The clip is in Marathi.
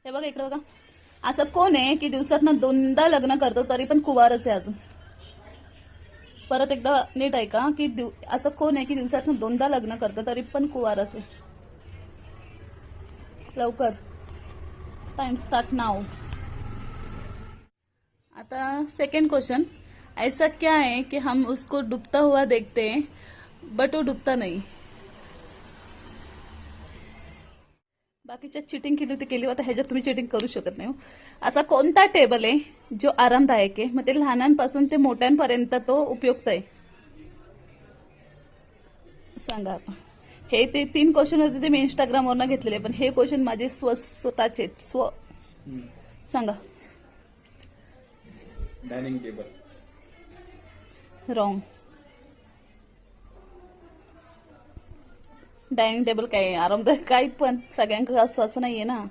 हे बघा इकडे बघा. असं कोण आहे की दिवसातनं दोनदा लग्न करतो तरी पण कुवारच आहे अजून. परत एकदा नीट ऐका की असं कोण आहे की दिवसातनं दोनदा लग्न करतं तरी पण कुवारच आहे. लवकर. Time start now. आता सेकंड क्वेश्चन. ऐसा क्या है कि हम उसको डूबता हुआ देखते हैं बट वो डूबता नहीं. बाकीच्या चिटिंग केली होती केली, आता ह्याच्यात तुम्ही चिटिंग करू शकत नाही हो. असा कोणता टेबल आहे जो आरामदायक आहे, मग ते लहानांपासून ते मोठ्यांपर्यंत तो उपयुक्त आहे. सांगा आता. हे ते 3 क्वेश्चन होते ते मी इंस्टाग्रामवरनं घेतलेले, पण हे क्वेश्चन माझे स्वतःचे सांगा. Dining table. Wrong. Dining table काय आरामदायक काय पण सगळ्यांकडे असं नाहीये ना.